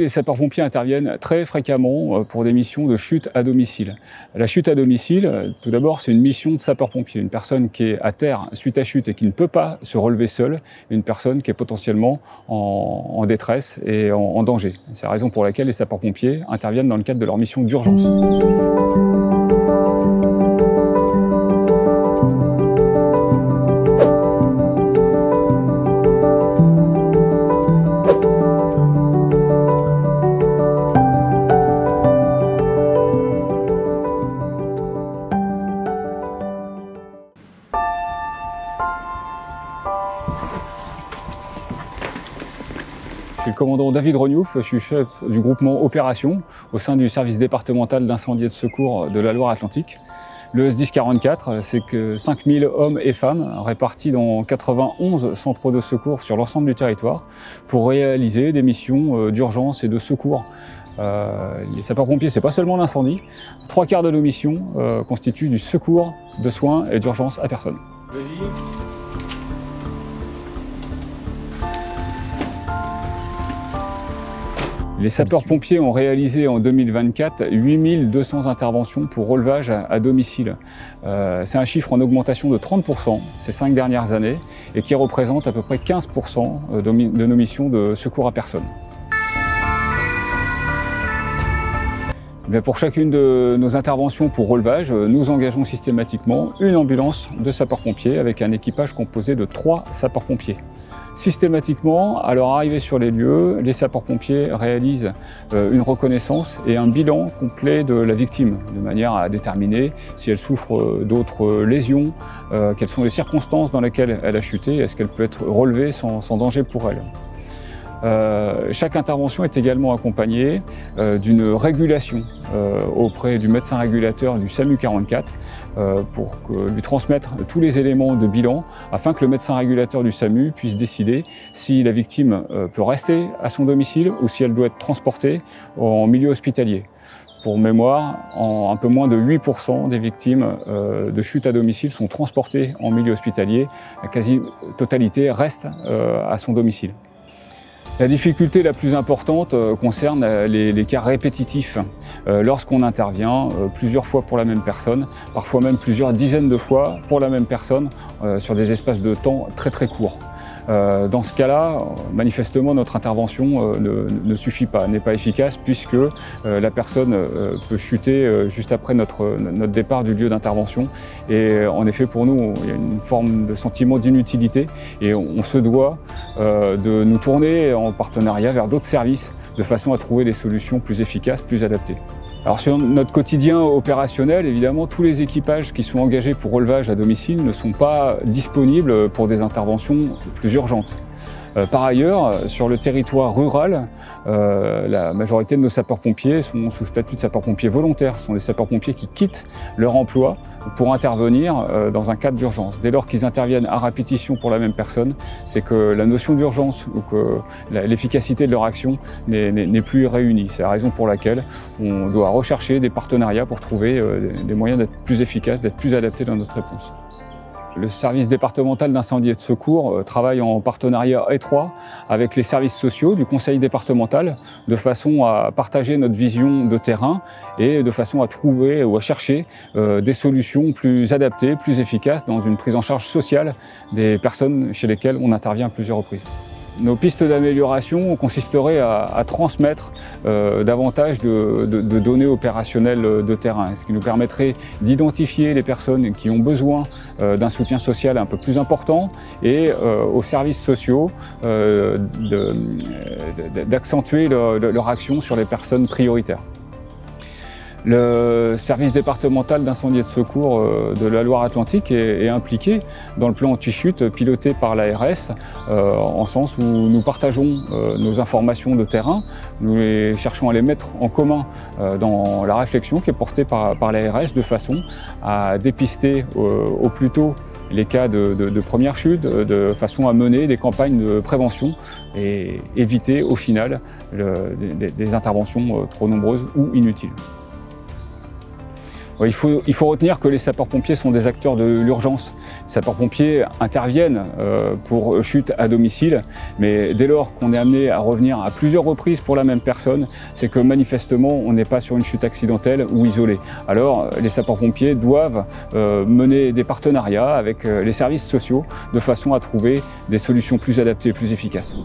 Les sapeurs-pompiers interviennent très fréquemment pour des missions de chute à domicile. La chute à domicile, tout d'abord, c'est une mission de sapeur-pompier. Une personne qui est à terre suite à chute et qui ne peut pas se relever seule, une personne qui est potentiellement en détresse et en danger. C'est la raison pour laquelle les sapeurs-pompiers interviennent dans le cadre de leur mission d'urgence. Je suis le commandant David Rognouf, je suis chef du groupement Opération au sein du service départemental d'incendie et de secours de la Loire-Atlantique. Le SDIS 44, c'est que 5000 hommes et femmes répartis dans 91 centres de secours sur l'ensemble du territoire pour réaliser des missions d'urgence et de secours. Les sapeurs-pompiers, c'est pas seulement l'incendie. 3/4 de nos missions constituent du secours, de soins et d'urgence à personne. Les sapeurs-pompiers ont réalisé en 2024 8200 interventions pour relevage à domicile. C'est un chiffre en augmentation de 30% ces 5 dernières années et qui représente à peu près 15% de nos missions de secours à personne. Pour chacune de nos interventions pour relevage, nous engageons systématiquement une ambulance de sapeurs-pompiers avec un équipage composé de 3 sapeurs-pompiers. Systématiquement, à leur arrivée sur les lieux, les sapeurs-pompiers réalisent une reconnaissance et un bilan complet de la victime, de manière à déterminer si elle souffre d'autres lésions, quelles sont les circonstances dans lesquelles elle a chuté, est-ce qu'elle peut être relevée sans danger pour elle. Chaque intervention est également accompagnée d'une régulation auprès du médecin régulateur du SAMU 44 pour lui transmettre tous les éléments de bilan afin que le médecin régulateur du SAMU puisse décider si la victime peut rester à son domicile ou si elle doit être transportée en milieu hospitalier. Pour mémoire, un peu moins de 8% des victimes de chute à domicile sont transportées en milieu hospitalier. La quasi-totalité reste à son domicile. La difficulté la plus importante concerne les cas répétitifs. Lorsqu'on intervient plusieurs fois pour la même personne, parfois même plusieurs dizaines de fois pour la même personne sur des espaces de temps très courts. Dans ce cas-là, manifestement, notre intervention ne suffit pas, n'est pas efficace puisque la personne peut chuter juste après notre départ du lieu d'intervention. Et en effet, pour nous, il y a une forme de sentiment d'inutilité et on se doit de nous tourner en partenariat vers d'autres services de façon à trouver des solutions plus efficaces, plus adaptées. Alors sur notre quotidien opérationnel, évidemment, tous les équipages qui sont engagés pour relevage à domicile ne sont pas disponibles pour des interventions plus urgentes. Par ailleurs, sur le territoire rural, la majorité de nos sapeurs-pompiers sont sous statut de sapeurs-pompiers volontaires. Ce sont des sapeurs-pompiers qui quittent leur emploi pour intervenir dans un cadre d'urgence. Dès lors qu'ils interviennent à répétition pour la même personne, c'est que la notion d'urgence ou que l'efficacité de leur action n'est plus réunie. C'est la raison pour laquelle on doit rechercher des partenariats pour trouver des moyens d'être plus efficaces, d'être plus adaptés dans notre réponse. Le service départemental d'incendie et de secours travaille en partenariat étroit avec les services sociaux du conseil départemental de façon à partager notre vision de terrain et de façon à trouver ou à chercher des solutions plus adaptées, plus efficaces dans une prise en charge sociale des personnes chez lesquelles on intervient à plusieurs reprises. Nos pistes d'amélioration consisteraient à transmettre davantage de données opérationnelles de terrain, ce qui nous permettrait d'identifier les personnes qui ont besoin d'un soutien social un peu plus important et aux services sociaux d'accentuer leur action sur les personnes prioritaires. Le service départemental d'incendie et de secours de la Loire-Atlantique est impliqué dans le plan anti-chute piloté par l'ARS, en sens où nous partageons nos informations de terrain, nous cherchons à les mettre en commun dans la réflexion qui est portée par l'ARS de façon à dépister au plus tôt les cas de première chute, de façon à mener des campagnes de prévention et éviter au final des interventions trop nombreuses ou inutiles. Il faut retenir que les sapeurs-pompiers sont des acteurs de l'urgence. Les sapeurs-pompiers interviennent pour chute à domicile, mais dès lors qu'on est amené à revenir à plusieurs reprises pour la même personne, c'est que manifestement on n'est pas sur une chute accidentelle ou isolée. Alors les sapeurs-pompiers doivent mener des partenariats avec les services sociaux de façon à trouver des solutions plus adaptées et plus efficaces.